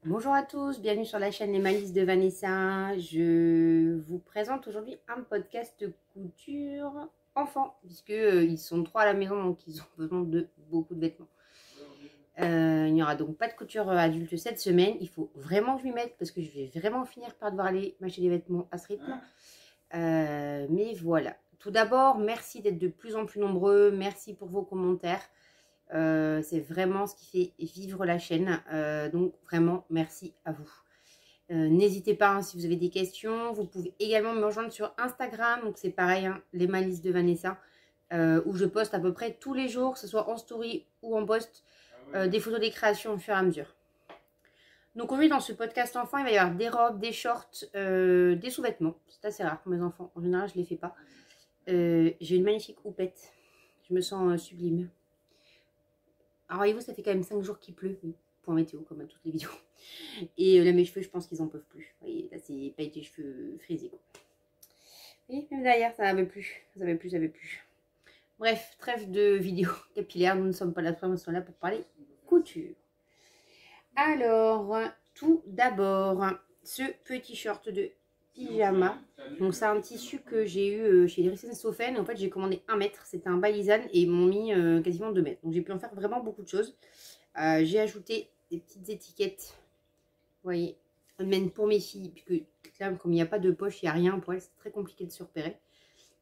Bonjour à tous, bienvenue sur la chaîne Les Malices de Vanessa. Je vous présente aujourd'hui un podcast couture enfant, puisque ils sont 3 à la maison, donc ils ont besoin de beaucoup de vêtements. Il n'y aura donc pas de couture adulte cette semaine. Il faut vraiment que je m'y mette parce que je vais vraiment finir par devoir aller m'acheter des vêtements à ce rythme. Mais voilà. Tout d'abord, merci d'être de plus en plus nombreux. Merci pour vos commentaires. C'est vraiment ce qui fait vivre la chaîne. Donc vraiment, merci à vous. N'hésitez pas hein, si vous avez des questions. Vous pouvez également me rejoindre sur Instagram. Donc c'est pareil, hein, les Malices de Vanessa. Où je poste à peu près tous les jours, que ce soit en story ou en post, des photos des créations au fur et à mesure. Donc aujourd'hui dans ce podcast enfant, il va y avoir des robes, des shorts, des sous-vêtements. C'est assez rare pour mes enfants. En général, je ne les fais pas. J'ai une magnifique houppette. Je me sens sublime. Alors voyez-vous, ça fait quand même 5 jours qu'il pleut. Oui, point météo, comme à toutes les vidéos. Et là, mes cheveux, je pense qu'ils en peuvent plus. Vous voyez, là, c'est pas des cheveux frisés, quoi. Et même derrière, ça n'avait plus. Ça n'avait plus, ça n'avait plus. Bref, trêve de vidéos capillaires. Nous ne sommes pas là pour nous sommes là pour parler couture. Alors, tout d'abord, ce petit short de pyjama. Donc, c'est un tissu que j'ai eu chez les Rissen Sofen. En fait, j'ai commandé 1 mètre. C'était un balisane et ils m'ont mis quasiment 2 mètres. Donc, j'ai pu en faire vraiment beaucoup de choses. J'ai ajouté des petites étiquettes. Vous voyez, même pour mes filles. Puisque là, comme il n'y a pas de poche, il n'y a rien pour elles. C'est très compliqué de se repérer.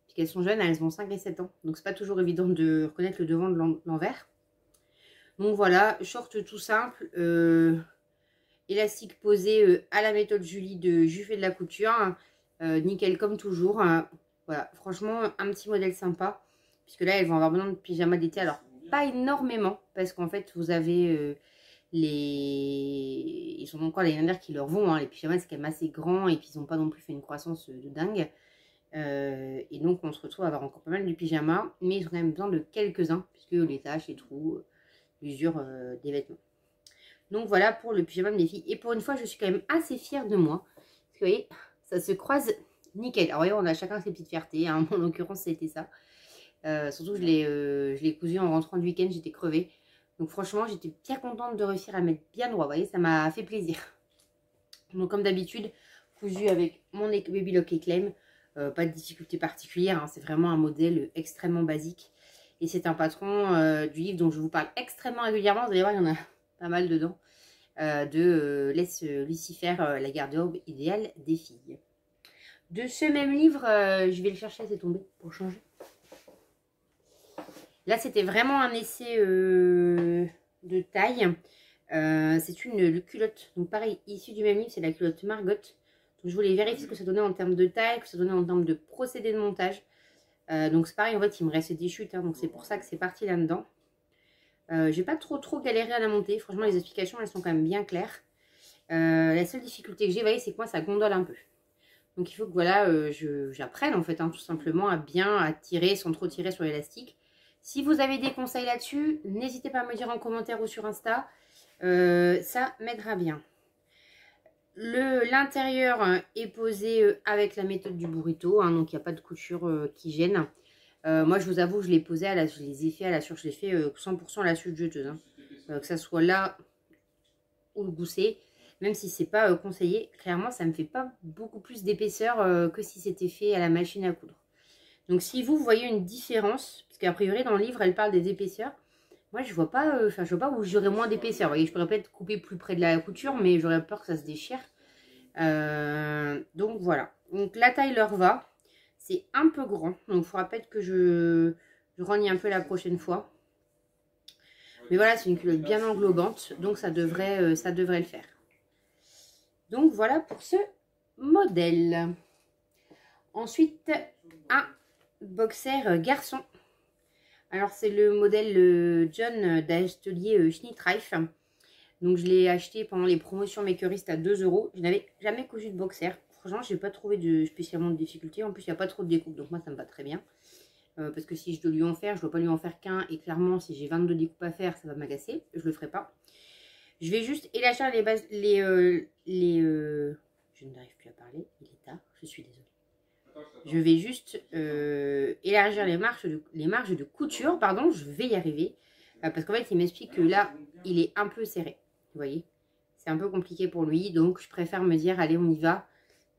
Puisqu'elles sont jeunes, elles ont 5 et 7 ans. Donc, c'est pas toujours évident de reconnaître le devant de l'envers. Donc, voilà, short tout simple. Élastique posé à la méthode Julie de Juffé de la couture. Nickel comme toujours. Voilà, franchement, un petit modèle sympa. Puisque là, elles vont avoir besoin de pyjama d'été. Alors, pas énormément. Parce qu'en fait, vous avez les... Ils sont encore les dernières qui leur vont. Hein. Les pyjamas, c'est quand même assez grand. Et puis, ils n'ont pas non plus fait une croissance de dingue. Et donc, on se retrouve à avoir encore pas mal de pyjamas. Mais ils ont quand même besoin de quelques-uns. Puisque les taches, les trous, l'usure des vêtements. Donc voilà pour le pyjama de mes filles. Et pour une fois, je suis quand même assez fière de moi. Parce que vous voyez, ça se croise nickel. Alors voyez, on a chacun ses petites fiertés. Hein. En l'occurrence, c'était ça. Surtout que je l'ai cousu en rentrant du week-end. J'étais crevée. Donc franchement, j'étais bien contente de réussir à mettre bien droit. Vous voyez, ça m'a fait plaisir. Donc comme d'habitude, cousu avec mon Baby Lock Claim. Pas de difficulté particulière. Hein. C'est vraiment un modèle extrêmement basique. Et c'est un patron du livre dont je vous parle extrêmement régulièrement. Vous allez voir, il y en a pas mal dedans. Laisse Lucifer, la garde-robe idéale des filles. De ce même livre, je vais le chercher, c'est tombé pour changer. Là, c'était vraiment un essai de taille. C'est une culotte. Donc pareil, issue du même livre, c'est la culotte Margot. Donc je voulais vérifier ce que ça donnait en termes de taille, ce que ça donnait en termes de procédé de montage. Donc c'est pareil, en fait, il me restait des chutes. Hein, donc c'est pour ça que c'est parti là-dedans. J'ai pas trop galéré à la monter. Franchement, les explications, elles sont quand même bien claires. La seule difficulté que j'ai, vous voyez, c'est que moi, ça gondole un peu. Donc, il faut que, voilà, j'apprenne, en fait, hein, tout simplement, à bien tirer sans trop tirer sur l'élastique. Si vous avez des conseils là-dessus, n'hésitez pas à me dire en commentaire ou sur Insta. Ça m'aidera bien. L'intérieur est posé avec la méthode du burrito. Hein, donc, il n'y a pas de couture qui gêne. Moi, je vous avoue, je l'ai posé je les ai fait à la suture, je l'ai fait 100% à la suture jeteuse. Hein. Que ça soit là ou le gousset, même si c'est pas conseillé, clairement, ça me fait pas beaucoup plus d'épaisseur que si c'était fait à la machine à coudre. Donc, si vous voyez une différence, parce qu'a priori, dans le livre, elle parle des épaisseurs, moi, je vois pas, je vois pas où j'aurais moins d'épaisseur. Vous voyez, je pourrais peut-être couper plus près de la couture, mais j'aurais peur que ça se déchire. Donc, voilà. Donc, la taille leur va. C'est un peu grand, donc il faudra peut-être que je rogne un peu la prochaine fois. Mais voilà, c'est une culotte bien englobante, donc ça devrait le faire. Donc voilà pour ce modèle. Ensuite, un boxer garçon. Alors c'est le modèle John d'Atelier Schnittreif. Donc je l'ai acheté pendant les promotions Makerist à 2 €. Je n'avais jamais cousu de boxer. Franchement, je n'ai pas trouvé spécialement de difficulté. En plus, il n'y a pas trop de découpe. Donc moi, ça me va très bien. Parce que si je dois lui en faire, je ne dois pas lui en faire qu'un. Et clairement, si j'ai 22 découpes à faire, ça va m'agacer. Je ne le ferai pas. Je vais juste élargir les bases. Je n'arrive plus à parler. Il est tard. Je suis désolée. Je vais juste élargir les marges de couture. Pardon, je vais y arriver. Parce qu'en fait, il m'explique que là, il est un peu serré. Vous voyez ? c'était un peu compliqué pour lui. Donc, je préfère me dire, allez, on y va.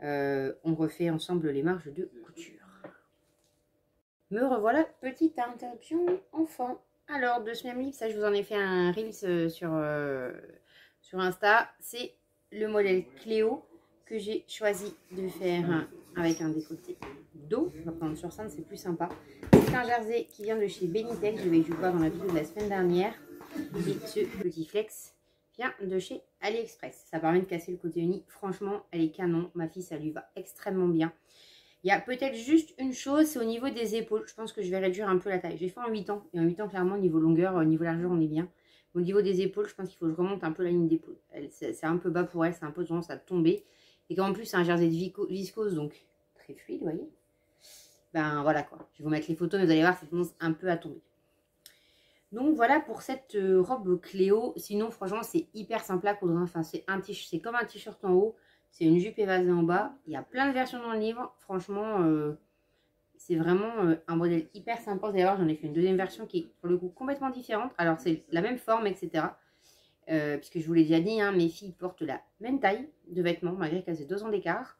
On refait ensemble les marges de couture. Me revoilà, petite interruption enfant. Alors, de ce même livre, ça je vous en ai fait un Reels sur Insta. C'est le modèle Cléo que j'ai choisi de faire avec un décolleté dos. On va prendre sur scène, c'est plus sympa. C'est un jersey qui vient de chez Benitex. Je vais vous voir dans la vidéo de la semaine dernière. Et ce petit flex vient de chez AliExpress. Ça permet de casser le côté uni. Franchement, elle est canon. Ma fille, ça lui va extrêmement bien. Il y a peut-être juste une chose, c'est au niveau des épaules. Je pense que je vais réduire un peu la taille. J'ai fait en 8 ans. Et en 8 ans, clairement, niveau longueur, niveau largeur, on est bien. Au niveau des épaules, je pense qu'il faut que je remonte un peu la ligne d'épaule. C'est un peu bas pour elle, c'est un peu tendance à tomber. Et qu'en plus, c'est un jersey de viscose, donc très fluide, vous voyez. Ben voilà quoi. Je vais vous mettre les photos, mais vous allez voir, ça tendance un peu à tomber. Donc voilà pour cette robe Cléo. Sinon, franchement, c'est hyper simple à coudre. Enfin, c'est comme un t-shirt en haut. C'est une jupe évasée en bas. Il y a plein de versions dans le livre. Franchement, c'est vraiment un modèle hyper sympa. Vous allez voir, j'en ai fait une deuxième version qui est pour le coup complètement différente. Alors, c'est la même forme, etc. Puisque je vous l'ai déjà dit, hein, mes filles portent la même taille de vêtements, malgré qu'elles aient 2 ans d'écart.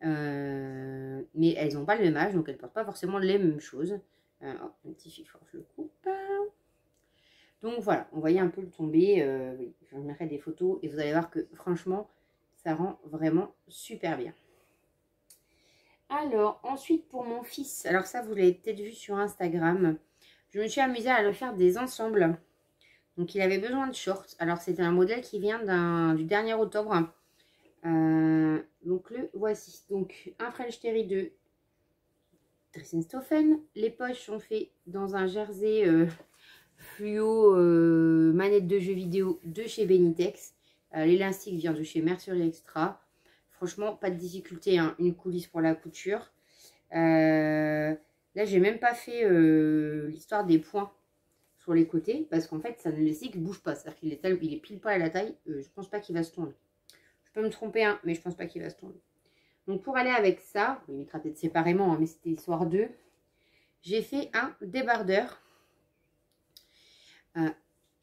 Mais elles n'ont pas le même âge, donc elles ne portent pas forcément les mêmes choses. Un petit chiffre, je le coupe. Donc voilà, on voyait un peu le tomber. Oui, je vous mettrai des photos et vous allez voir que franchement, ça rend vraiment super bien. Alors, ensuite pour mon fils, alors ça vous l'avez peut-être vu sur Instagram, je me suis amusée à le faire des ensembles. Donc il avait besoin de shorts. Alors c'était un modèle qui vient du dernier octobre. Donc le voici. Donc un French Terry de Dressenstoffen. Les poches sont faites dans un jersey fluo manette de jeux vidéo de chez Benitex. L'élastique vient de chez Mercerie Extra. Franchement, pas de difficulté, hein. Une coulisse pour la couture. Là, j'ai même pas fait l'histoire des points sur les côtés parce qu'en fait, ça ne l'élastique ne bouge pas. C'est-à-dire qu'il est pile pas à la taille. Je pense pas qu'il va se tourner. Je peux me tromper, hein, mais je pense pas qu'il va se tourner. Donc, pour aller avec ça, on les mettra peut-être séparément, hein, mais c'était histoire d'eux. J'ai fait un débardeur.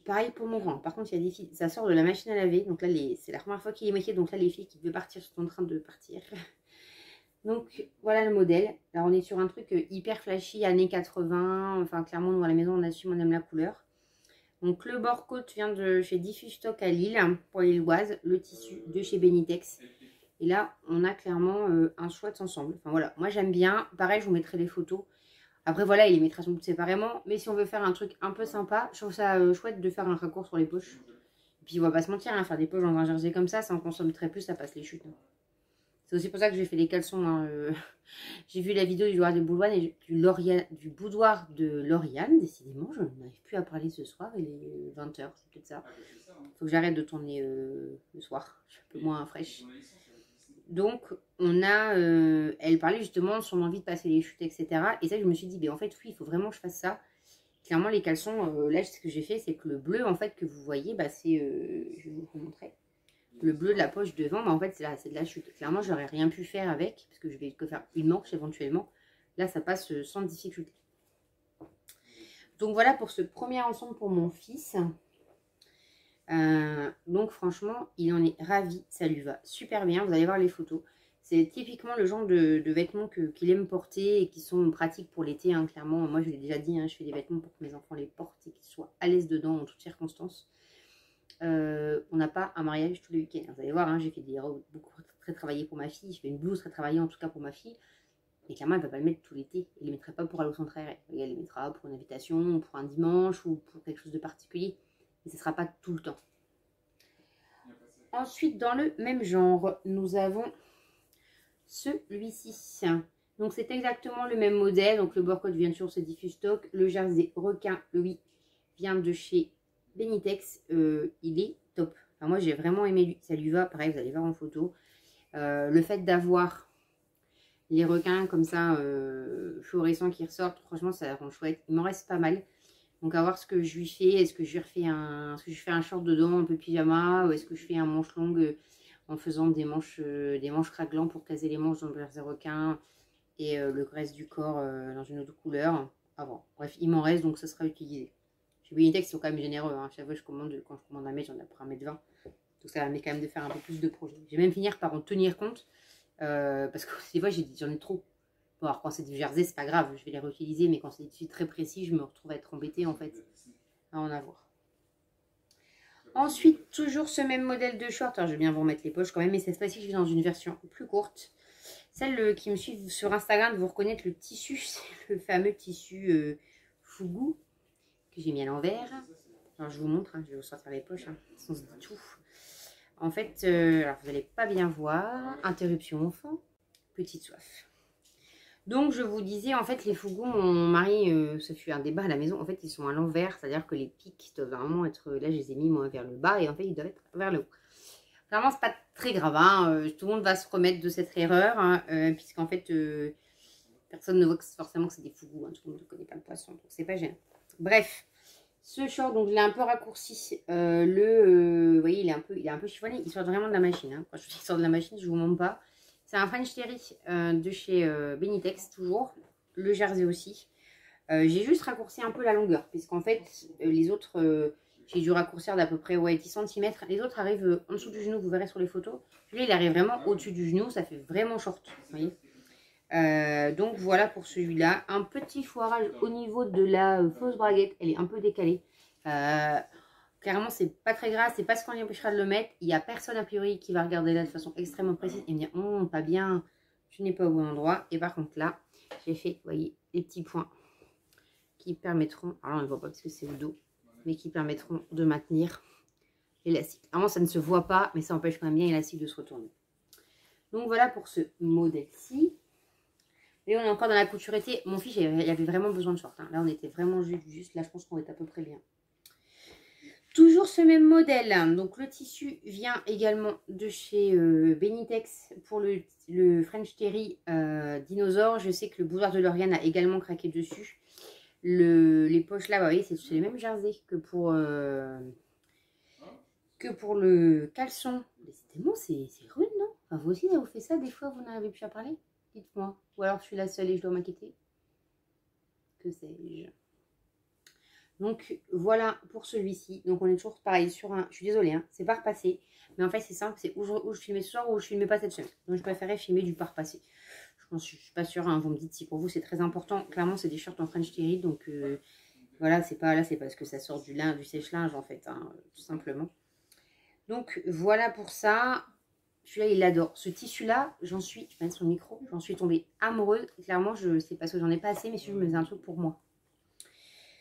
Pareil pour mon rang. Par contre, il y a des filles, ça sort de la machine à laver. Donc là, c'est la première fois qu'il est métier. Donc là, les filles qui devaient partir sont en train de partir. Donc voilà le modèle. Là, on est sur un truc hyper flashy, années 80. Enfin, clairement, nous à la maison, on assume, on aime la couleur. Donc le bord côte vient de chez Diffuse Stock à Lille pour les Lilloises. Le tissu de chez Benitex. Et là, on a clairement un chouette ensemble. Enfin voilà, moi j'aime bien. Pareil, je vous mettrai les photos. Après voilà, il les mettra sans doute séparément. Mais si on veut faire un truc un peu sympa, je trouve ça chouette de faire un raccord sur les poches. Et puis on va pas se mentir, hein, faire des poches dans un jersey comme ça en consomme très peu, ça passe les chutes. Hein. C'est aussi pour ça que j'ai fait les caleçons. Hein, j'ai vu la vidéo du du boudoir de Lauriane. Décidément, je n'arrive plus à parler ce soir. Il est 20 h, c'est peut-être ça. Faut que j'arrête de tourner le soir. Je suis un peu moins fraîche. Donc, on a, elle parlait justement de son envie de passer les chutes, etc. Et ça, je me suis dit, ben, en fait, oui, il faut vraiment que je fasse ça. Clairement, les caleçons, là, ce que j'ai fait, c'est que le bleu, en fait, que vous voyez, bah, c'est, je vais vous le montrer. Le bleu de la poche devant, bah, en fait, c'est de la chute. Clairement, j'aurais rien pu faire avec, parce que je vais que faire une manche éventuellement. Là, ça passe sans difficulté. Donc, voilà pour ce premier ensemble pour mon fils. Donc franchement, il en est ravi, ça lui va super bien, vous allez voir les photos. C'est typiquement le genre de vêtements qu'il aime porter et qui sont pratiques pour l'été, hein, clairement. Moi, je l'ai déjà dit, hein, je fais des vêtements pour que mes enfants les portent et qu'ils soient à l'aise dedans en toutes circonstances. On n'a pas un mariage tous les week-ends. Vous allez voir, hein, j'ai fait des robes beaucoup très travaillées pour ma fille. Je fais une blouse très travaillée en tout cas pour ma fille. Mais clairement, elle ne va pas le mettre tout l'été. Elle ne les mettrait pas pour aller au centre aéré. Elle les mettra pour une invitation, pour un dimanche ou pour quelque chose de particulier. Et ce ne sera pas tout le temps. Ensuite, dans le même genre, nous avons celui-ci. Donc, c'est exactement le même modèle. Donc, le bord-côte vient sur ce Diffuse Stock. Le jersey requin, lui, vient de chez Benitex. Il est top. Enfin, moi, j'ai vraiment aimé lui. Ça lui va. Pareil, vous allez voir en photo. Le fait d'avoir les requins comme ça, fluorescents qui ressortent, franchement, ça rend chouette. Il m'en reste pas mal. Donc à voir ce que je lui fais. Est-ce que je lui refais un short dedans, un peu pyjama, ou est-ce que je fais un manche longue en faisant des manches raglantes pour caser les manches dans le jersey requin et le reste du corps dans une autre couleur. Ah bon, bref, il m'en reste donc ça sera utilisé. Chez Benitex, ils sont quand même généreux. Hein. Chaque fois quand je commande un mètre, j'en ai pour 1,20 m. Donc ça permet quand même de faire un peu plus de projets. Je vais même finir par en tenir compte. Parce que des fois j'en ai trop. Bon, alors quand c'est du jersey, c'est pas grave, je vais les réutiliser. Mais quand c'est des tissus très précis, je me retrouve à être embêtée en fait à en avoir. Ensuite, toujours ce même modèle de short. Alors je vais bien vous remettre les poches quand même. Mais cette fois-ci, je suis dans une version plus courte. Celles qui me suivent sur Instagram vous reconnaître le tissu. C'est le fameux tissu Fugu que j'ai mis à l'envers. Alors je vous montre, hein, je vais vous sortir les poches, hein, sans tout. En fait, alors vous n'allez pas bien voir. Interruption enfant, petite soif. Donc je vous disais, en fait les Fugu, mon mari, ça fut un débat à la maison. En fait ils sont à l'envers, c'est-à-dire que les pics doivent vraiment être, là je les ai mis moi vers le bas et en fait ils doivent être vers le haut. Clairement c'est pas très grave, hein, tout le monde va se remettre de cette erreur, hein, puisqu'en fait personne ne voit forcément que c'est des Fugu, hein, tout le monde ne connaît pas le poisson, donc c'est pas gênant. Bref. Ce short, donc je l'ai un peu raccourci. Vous voyez, il est un peu chiffonné. Il sort vraiment de la machine. Hein. Quand je dis qu'il sort de la machine, je ne vous montre pas. C'est un French Terry de chez Benitex, toujours. Le jersey aussi. J'ai juste raccourci un peu la longueur. Puisqu'en fait, les autres, j'ai dû raccourcir d'à peu près 10 cm. Les autres arrivent en dessous du genou, vous verrez sur les photos. Lui, il arrive vraiment au-dessus du genou. Ça fait vraiment short. Vous voyez. Donc voilà pour celui-là. Un petit foirage au niveau de la fausse braguette. Elle est un peu décalée. Clairement, c'est pas très grave. C'est pas ce qu'on empêchera de le mettre. Il n'y a personne a priori qui va regarder là de façon extrêmement précise et me dire oh, pas bien, je n'ai pas au bon endroit. Et par contre là, j'ai fait, vous voyez, les petits points qui permettront, alors on ne voit pas parce que c'est au dos, mais qui permettront de maintenir l'élastique. Vraiment, ça ne se voit pas, mais ça empêche quand même bien l'élastique de se retourner. Donc voilà pour ce modèle-ci. Et on est encore dans la couturité. Mon fils, il avait vraiment besoin de short. Hein. Là, on était vraiment juste. Là, je pense qu'on est à peu près bien. Toujours ce même modèle. Donc, le tissu vient également de chez Benitex pour le French Terry Dinosaure. Je sais que le boudoir de Lauriane a également craqué dessus. Les poches là, vous voyez, c'est les mêmes jerseys que pour le caleçon. Décidément, c'est rude, non? Enfin, vous aussi, ça vous fait ça des fois, vous n'arrivez plus à parler? Dites-moi. Ou alors je suis la seule et je dois m'inquiéter. Que sais-je? Donc voilà pour celui-ci. Donc on est toujours pareil sur un... Je suis désolée, hein, c'est pas repassé. Mais en fait c'est simple, c'est où je filmais ce soir ou je filmais pas cette semaine. Donc je préférais filmer du pas repassé. Je suis pas sûre, hein, vous me dites si pour vous c'est très important. Clairement c'est des shorts en French Terry. Donc voilà, c'est pas là, c'est parce que ça sort du sèche-linge en fait, hein, tout simplement. Donc voilà pour ça. Celui-là, il l'adore. Ce tissu-là, je vais mettre sur le micro, j'en suis tombée amoureuse. Clairement, c'est parce que j'en ai pas assez, mais si je me faisais un truc pour moi.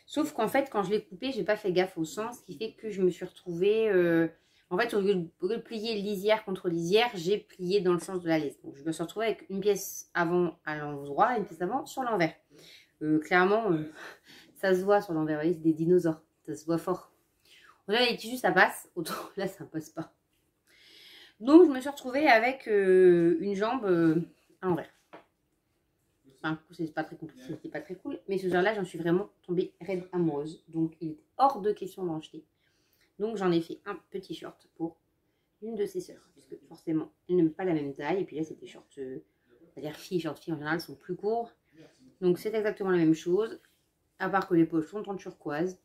Sauf qu'en fait, quand je l'ai coupé, j'ai pas fait gaffe au sens, ce qui fait que je me suis retrouvée... en fait, au lieu de plier lisière contre lisière, j'ai plié dans le sens de la laisse. Donc, je me suis retrouvée avec une pièce avant à l'endroit et une pièce avant sur l'envers. Clairement, ça se voit sur l'envers. Vous voyez, c'est des dinosaures. Ça se voit fort. Là, les tissus, ça passe. Autant là, ça passe pas. Donc, je me suis retrouvée avec une jambe à l'envers. Enfin, c'est pas très compliqué, c'était pas très cool. Mais ce jour-là, j'en suis vraiment tombée raide amoureuse. Donc, il est hors de question d'en acheter. Donc, j'en ai fait un petit short pour une de ses sœurs. Parce que forcément, elles n'aiment pas la même taille. Et puis là, c'est des shorts, c'est-à-dire shorts filles en général, sont plus courts. Donc, c'est exactement la même chose. À part que les poches sont en turquoise.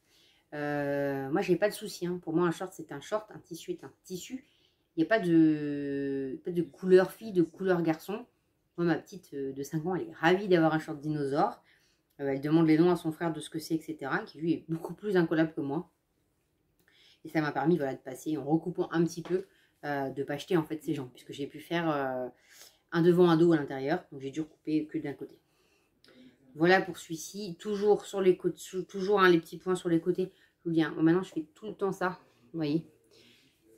Moi, j'ai pas de souci. Hein. Pour moi, un short, c'est un short. Un tissu est un tissu. Il n'y a pas de couleur fille, de couleur garçon. Moi, ma petite de 5 ans, elle est ravie d'avoir un short dinosaure. Elle demande les noms à son frère de ce que c'est, etc. Qui lui est beaucoup plus incollable que moi. Et ça m'a permis voilà, de passer en recoupant un petit peu, de ne pas acheter en fait ses jambes. Puisque j'ai pu faire un devant, un dos à l'intérieur. Donc j'ai dû recouper que d'un côté. Voilà pour celui-ci. Toujours sur les côtés, toujours hein, les petits points sur les côtés. Je vous dis, hein, maintenant je fais tout le temps ça. Vous voyez.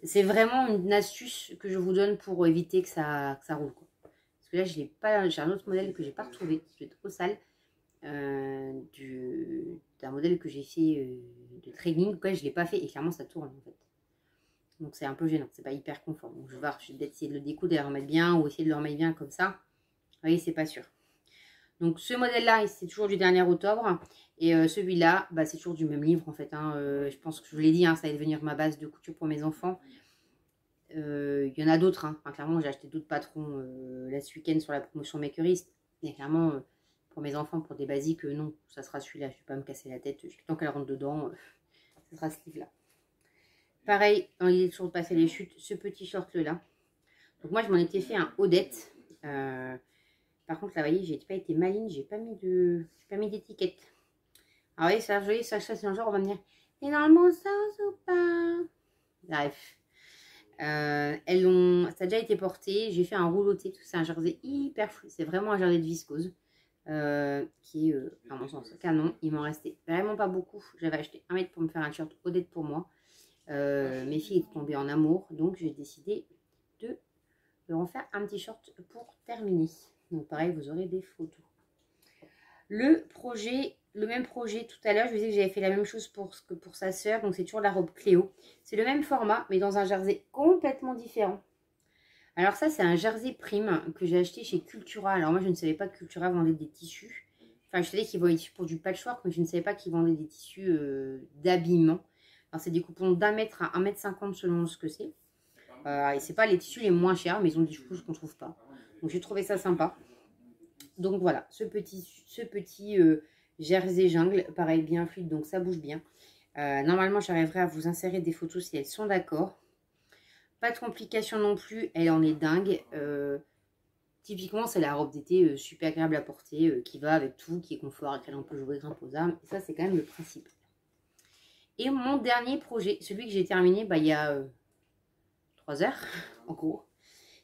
C'est vraiment une astuce que je vous donne pour éviter que ça roule. Quoi. Parce que là, je l'ai pas. J'ai un autre modèle que j'ai pas retrouvé. Je vais être trop sale. D'un modèle que j'ai fait de training. Quoi, je l'ai pas fait et clairement ça tourne en fait. Donc c'est un peu gênant. C'est pas hyper confort. Donc je vais voir. Je vais peut-être essayer de le découdre et le remettre bien ou essayer de le remettre bien comme ça. Vous voyez, c'est pas sûr. Donc ce modèle-là, c'est toujours du dernier octobre. Et celui-là, bah, c'est toujours du même livre en fait. Hein. Je pense que je vous l'ai dit, hein, ça va devenir ma base de couture pour mes enfants. Il y en a d'autres. Hein. Enfin, clairement, j'ai acheté d'autres patrons là ce week-end sur la promotion Makerist. Et clairement, pour mes enfants, pour des basiques, non, ça sera celui-là. Je ne vais pas me casser la tête. Tant qu'elle rentre dedans, ce sera ce livre-là. Pareil, dans l'idée de toujours de passer les chutes, ce petit short là. Donc moi je m'en étais fait un Odette. Par contre là vous voyez, j'ai pas été maligne, j'ai pas mis d'étiquette. Alors vous voyez, ça, joli, ça c'est un genre on va me dire, c'est dans le bon sens ou pas? Bref. Ça a déjà été porté, j'ai fait un rouloté, tout c'est un jersey hyper fluide, c'est vraiment un jersey de viscose. Qui est, à mon sens, canon. Il m'en restait vraiment pas beaucoup. J'avais acheté 1 mètre pour me faire un shirt Odette pour moi. Mes filles étaient tombées en amour, donc j'ai décidé de en faire un petit short pour terminer. Donc pareil, vous aurez des photos. Le même projet tout à l'heure, je vous disais que j'avais fait la même chose pour sa sœur, donc c'est toujours la robe Cléo. C'est le même format, mais dans un jersey complètement différent. Alors ça, c'est un jersey prime que j'ai acheté chez Cultura. Alors moi, je ne savais pas que Cultura vendait des tissus. Enfin, je savais qu'ils vendaient des tissus pour du patchwork, mais je ne savais pas qu'ils vendaient des tissus d'habillement. Alors c'est des coupons d'1 mètre à 1,50 m selon ce que c'est. Et c'est pas les tissus les moins chers, mais ils ont des couches qu'on ne trouve pas. Donc j'ai trouvé ça sympa. Donc voilà, ce petit jersey jungle, pareil, bien fluide, donc ça bouge bien. Normalement, j'arriverai à vous insérer des photos si elles sont d'accord. Pas de complications non plus, elle en est dingue. Typiquement, c'est la robe d'été super agréable à porter, qui va avec tout, qui est confort, avec laquelle on peut jouer grimpe aux armes. Et ça, c'est quand même le principe. Et mon dernier projet, celui que j'ai terminé il y a 3 heures, en gros,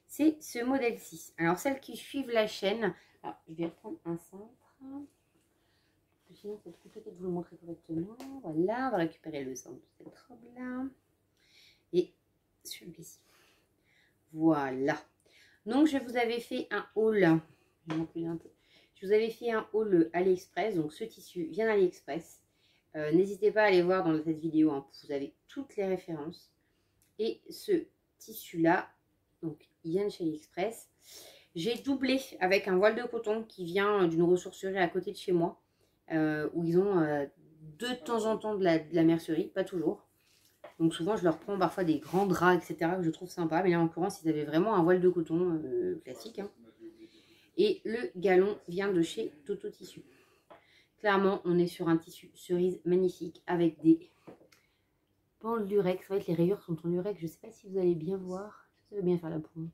c'est ce modèle-ci. Alors, celles qui suivent la chaîne, alors, je vais reprendre un cintre. Sinon, c'est compliqué de vous le montrer correctement. Voilà, on va récupérer le centre de cette robe-là. Et celui-ci. Voilà. Donc, je vous avais fait un haul. Je vous avais fait un haul AliExpress. Donc, ce tissu vient d'AliExpress. N'hésitez pas à aller voir dans cette vidéo. Hein, vous avez toutes les références. Et ce tissu-là, donc, il vient de chez AliExpress. J'ai doublé avec un voile de coton qui vient d'une ressourcerie à côté de chez moi. Où ils ont de temps en temps de la mercerie, pas toujours. Donc souvent, je leur prends parfois des grands draps, etc. que je trouve sympa. Mais là, en l'occurrence, ils avaient vraiment un voile de coton classique. Hein. Et le galon vient de chez Toto Tissu. Clairement, on est sur un tissu cerise magnifique avec des bandes lurex. C'est vrai que les rayures sont en lurex. Je ne sais pas si vous allez bien voir. Ça veut bien faire la proue.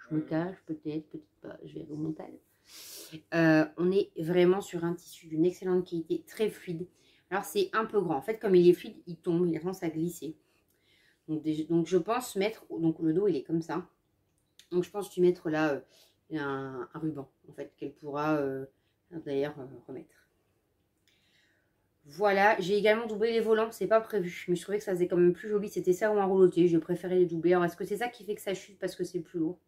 Je me cache, peut-être pas. Je vais au montage. On est vraiment sur un tissu d'une excellente qualité, très fluide. Alors, c'est un peu grand. En fait, comme il est fluide, il tombe. Il a tendance à glisser. Donc je pense mettre, donc le dos il est comme ça, donc je pense lui mettre là un ruban en fait qu'elle pourra d'ailleurs remettre. Voilà, j'ai également doublé les volants, c'est pas prévu, mais je trouvais que ça faisait quand même plus joli, c'était ça ou un rouloté, je préférais les doubler. Alors est-ce que c'est ça qui fait que ça chute parce que c'est plus lourd?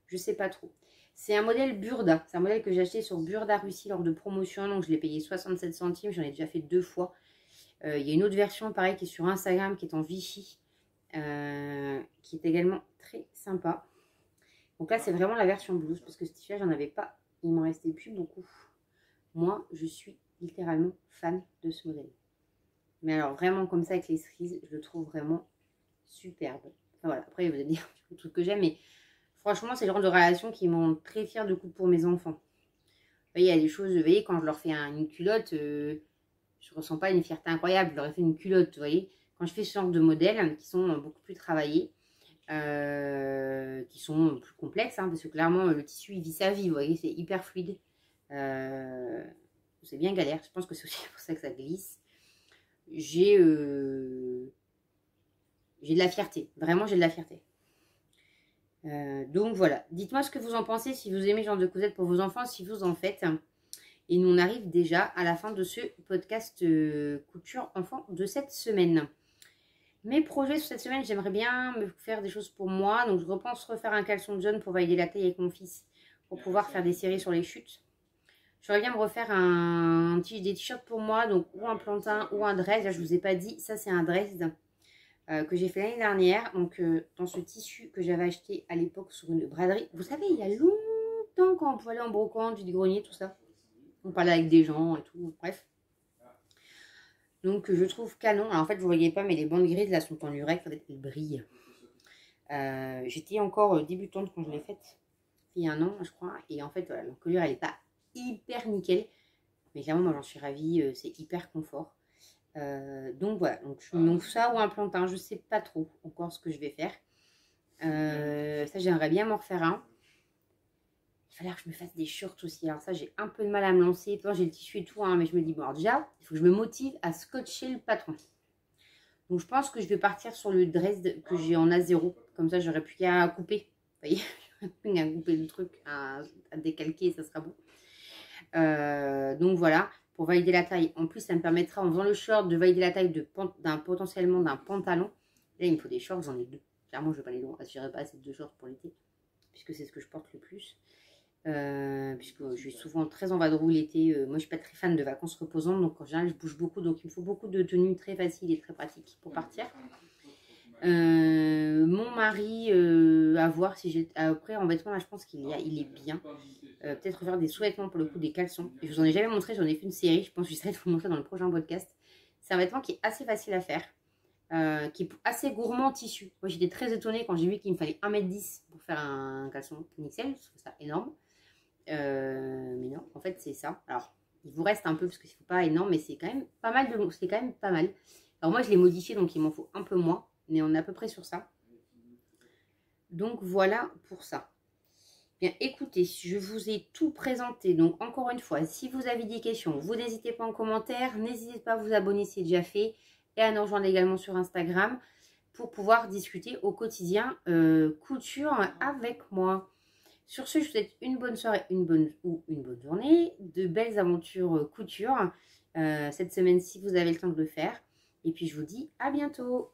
Je sais pas trop. C'est un modèle Burda, c'est un modèle que j'ai acheté sur Burda Russie lors de promotion, donc je l'ai payé 67 centimes, j'en ai déjà fait 2 fois. Il y a une autre version pareil qui est sur Instagram qui est en Vichy. Qui est également très sympa. Donc là, c'est vraiment la version blouse parce que ce t-shirt, j'en avais pas. Il m'en restait plus beaucoup. Moi, je suis littéralement fan de ce modèle. Mais alors, vraiment comme ça avec les cerises, je le trouve vraiment superbe. Enfin, voilà, après, vous allez dire le truc que j'aime, mais franchement, c'est le genre de relation qui me rend très fière de coupe pour mes enfants. Vous voyez, il y a des choses, vous voyez, quand je leur fais une culotte, je ressens pas une fierté incroyable. Je leur ai fait une culotte, vous voyez. Quand je fais ce genre de modèles qui sont beaucoup plus travaillés, qui sont plus complexes, hein, parce que clairement le tissu il vit sa vie, vous voyez, c'est hyper fluide. C'est bien galère, je pense que c'est aussi pour ça que ça glisse. J'ai de la fierté, vraiment j'ai de la fierté. Donc voilà, dites-moi ce que vous en pensez, si vous aimez ce genre de cousettes pour vos enfants, si vous en faites. Et nous on arrive déjà à la fin de ce podcast couture enfant de cette semaine. Mes projets sur cette semaine, j'aimerais bien me faire des choses pour moi. Donc je repense refaire un caleçon jaune pour valider la taille avec mon fils. Pour pouvoir faire des séries sur les chutes. J'aimerais bien me refaire des t-shirts pour moi. Donc ou un plantain ou un dress. Là je vous ai pas dit, ça c'est un dress que j'ai fait l'année dernière. Donc dans ce tissu que j'avais acheté à l'époque sur une braderie. Vous savez, il y a longtemps quand on pouvait aller en brocante, du grenier, tout ça. On parlait avec des gens et tout, bref. Donc je trouve canon. Alors en fait vous voyez pas mais les bandes grises là sont en lurex, en fait elles brillent. J'étais encore débutante quand je l'ai faite. Il y a un an je crois. Et en fait voilà, l'encolure elle est pas hyper nickel. Mais clairement moi j'en suis ravie, c'est hyper confort. Donc voilà, donc ça ou un plantain, je sais pas trop encore ce que je vais faire. Ça, j'aimerais bien m'en refaire un. Il va falloir que je me fasse des shorts aussi. Alors ça, j'ai un peu de mal à me lancer. Pourtant, j'ai le tissu et tout, hein, mais je me dis, bon, alors déjà, il faut que je me motive à scotcher le patron. Donc, je pense que je vais partir sur le dress que j'ai en A0. Comme ça, j'aurais plus qu'à couper. Vous voyez, j'aurais plus qu'à couper le truc, à décalquer, ça sera bon. Donc, voilà, pour valider la taille. En plus, ça me permettra, en faisant le short, de valider la taille potentiellement d'un pantalon. Là, il me faut des shorts, j'en ai 2. Clairement, je ne vais pas les longs. Je n'irai pas assez de 2 shorts pour l'été, puisque c'est ce que je porte le plus. Puisque je suis souvent très en vadrouille l'été. Moi, je suis pas très fan de vacances reposantes, donc en général, je bouge beaucoup. Donc, il me faut beaucoup de tenues très faciles et très pratiques pour partir. Mon mari, à voir si j'ai. Après, en vêtements, là, je pense il est bien. Peut-être faire des sous-vêtements pour le coup, des caleçons. Je vous en ai jamais montré, j'en ai fait une série. Je pense que j'essaierai de vous montrer dans le prochain podcast. C'est un vêtement qui est assez facile à faire. Qui est assez gourmand en tissu. Moi, j'étais très étonnée quand j'ai vu qu'il me fallait 1m10 pour faire un caleçon XL. Je trouve ça énorme. Mais non, en fait, c'est ça. Alors, il vous reste un peu parce que c'est pas énorme, mais c'est quand même pas mal c'est quand même pas mal. Alors moi, je l'ai modifié, donc il m'en faut un peu moins, mais on est à peu près sur ça. Donc voilà pour ça. Bien, écoutez, je vous ai tout présenté. Donc encore une fois, si vous avez des questions, vous n'hésitez pas en commentaire. N'hésitez pas à vous abonner si c'est déjà fait et à nous rejoindre également sur Instagram pour pouvoir discuter au quotidien couture avec moi. Sur ce, je vous souhaite une bonne soirée, une bonne journée, de belles aventures couture cette semaine si vous avez le temps de le faire. Et puis je vous dis à bientôt.